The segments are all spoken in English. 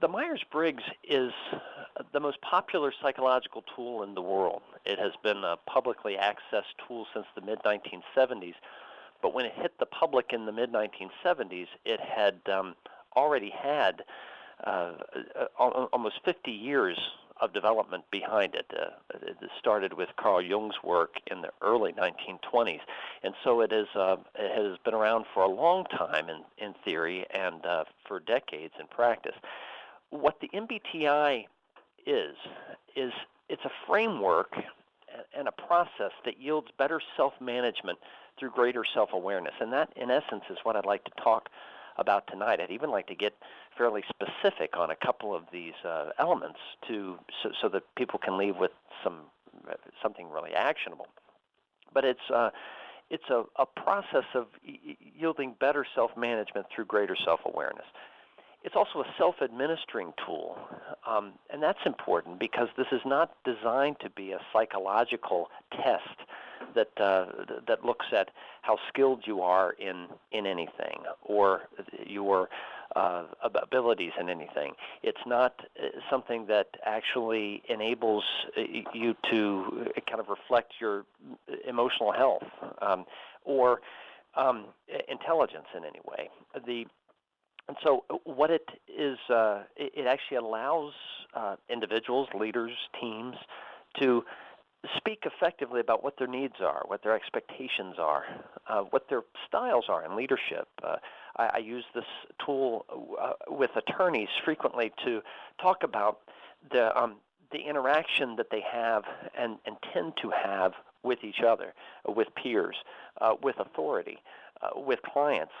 The Myers-Briggs is the most popular psychological tool in the world. It has been a publicly accessed tool since the mid-1970s, but when it hit the public in the mid-1970s, it had already had almost 50 years of development behind it. It started with Carl Jung's work in the early 1920s, and so it has been around for a long time in theory and for decades in practice. What the MBTI is it's a framework and a process that yields better self-management through greater self-awareness, and that, in essence, is what I'd like to talk about tonight. I'd even like to get fairly specific on a couple of these elements so that people can leave with something really actionable. But it's a process of yielding better self-management through greater self-awareness. It's also a self-administering tool, and that's important because this is not designed to be a psychological test that looks at how skilled you are in anything or your abilities in anything. It's not something that actually enables you to kind of reflect your emotional health or intelligence in any way. And so what it is, it actually allows individuals, leaders, teams to speak effectively about what their needs are, what their expectations are, what their styles are in leadership. I use this tool with attorneys frequently to talk about the interaction that they have and tend to have with each other, with peers, with authority, with clients,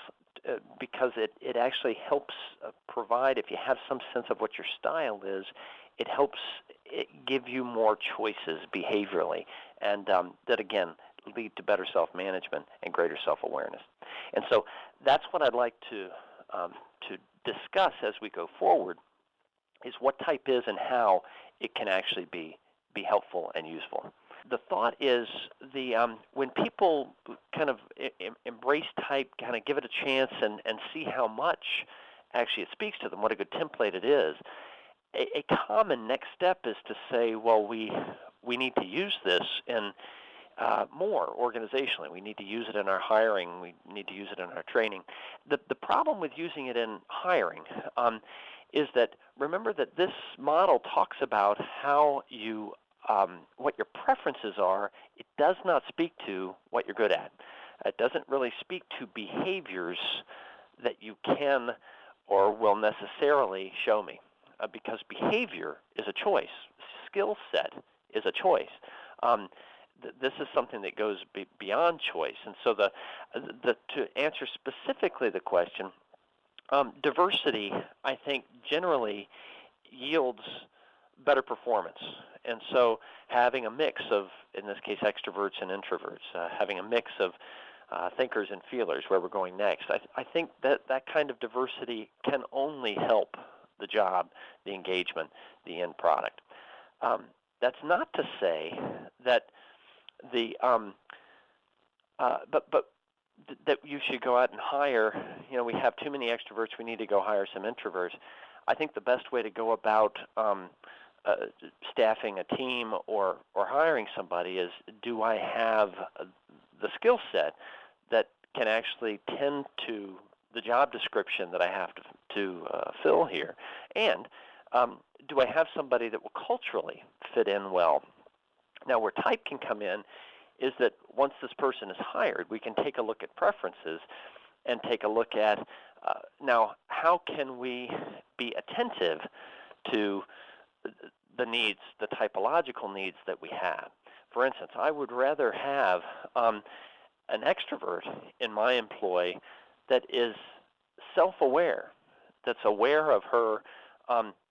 because it actually helps provide, if you have some sense of what your style is, it helps give you more choices behaviorally, and that, again, lead to better self-management and greater self-awareness. And so that's what I'd like to discuss as we go forward, is what type is and how it can actually be helpful and useful. The thought is when people kind of embrace type, kind of give it a chance and see how much actually it speaks to them, what a good template it is, a common next step is to say, well, we need to use this in more organizationally. We need to use it in our hiring. We need to use it in our training. The problem with using it in hiring is that, remember that this model talks about how you what your preferences are. It does not speak to what you're good at. It doesn't really speak to behaviors that you can or will necessarily show me, because behavior is a choice. Skill set is a choice. This is something that goes beyond choice. And so to answer specifically the question, diversity, I think, generally yields better performance. And so having a mix of, in this case, extroverts and introverts, having a mix of thinkers and feelers, where we're going next, I think that kind of diversity can only help the job, the engagement, the end product. That's not to say that that you should go out and hire, we have too many extroverts, we need to go hire some introverts. I think the best way to go about staffing a team or hiring somebody is, do I have the skill set that can actually tend to the job description that I have to fill here? And do I have somebody that will culturally fit in well? Now, where type can come in is that once this person is hired, we can take a look at preferences and take a look at, now, how can we be attentive to the needs, the typological needs that we have? For instance, I would rather have an extrovert in my employ that is self-aware, that's aware of her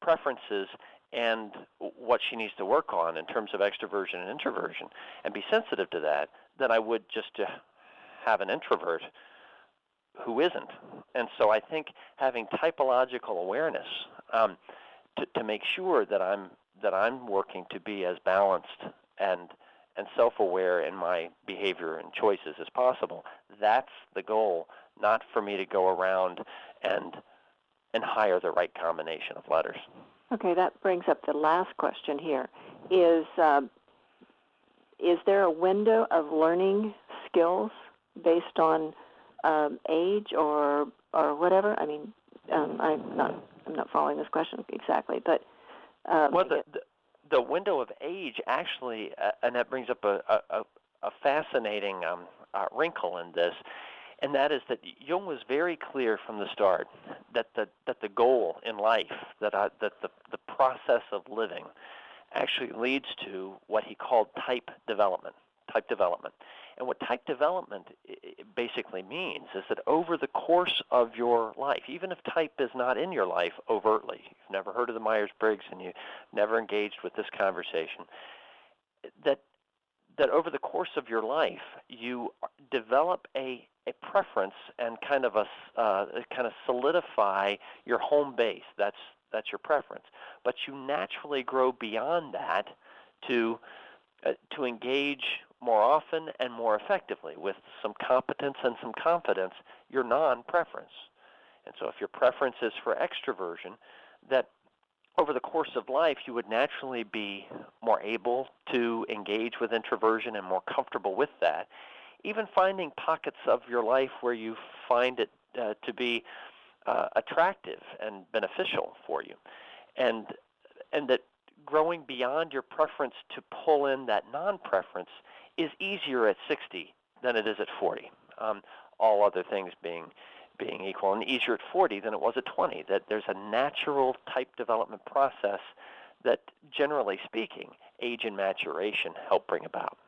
preferences and what she needs to work on in terms of extroversion and introversion, and be sensitive to that, than I would just to have an introvert who isn't. And so I think having typological awareness to make sure that I'm working to be as balanced and self-aware in my behavior and choices as possible, that's the goal, not for me to go around and and hire the right combination of letters. Okay, that brings up the last question here. Is there a window of learning skills based on age or whatever? I mean, I'm not following this question exactly, but well, the window of age actually, and that brings up a fascinating wrinkle in this, and that is that Jung was very clear from the start that the goal in life, that the process of living, actually leads to what he called type development. And what type development basically means is that over the course of your life, even if type is not in your life overtly, you've never heard of the Myers-Briggs and you've never engaged with this conversation, that over the course of your life you develop a preference and kind of solidify your home base. That's your preference. But you naturally grow beyond that to engage more often and more effectively with some competence and some confidence your non-preference. And so if your preference is for extroversion, that over the course of life you would naturally be more able to engage with introversion and more comfortable with that, even finding pockets of your life where you find it to be attractive and beneficial for you. And that growing beyond your preference to pull in that non-preference is easier at 60 than it is at 40, all other things being equal, and easier at 40 than it was at 20, that there's a natural type development process that, generally speaking, age and maturation help bring about.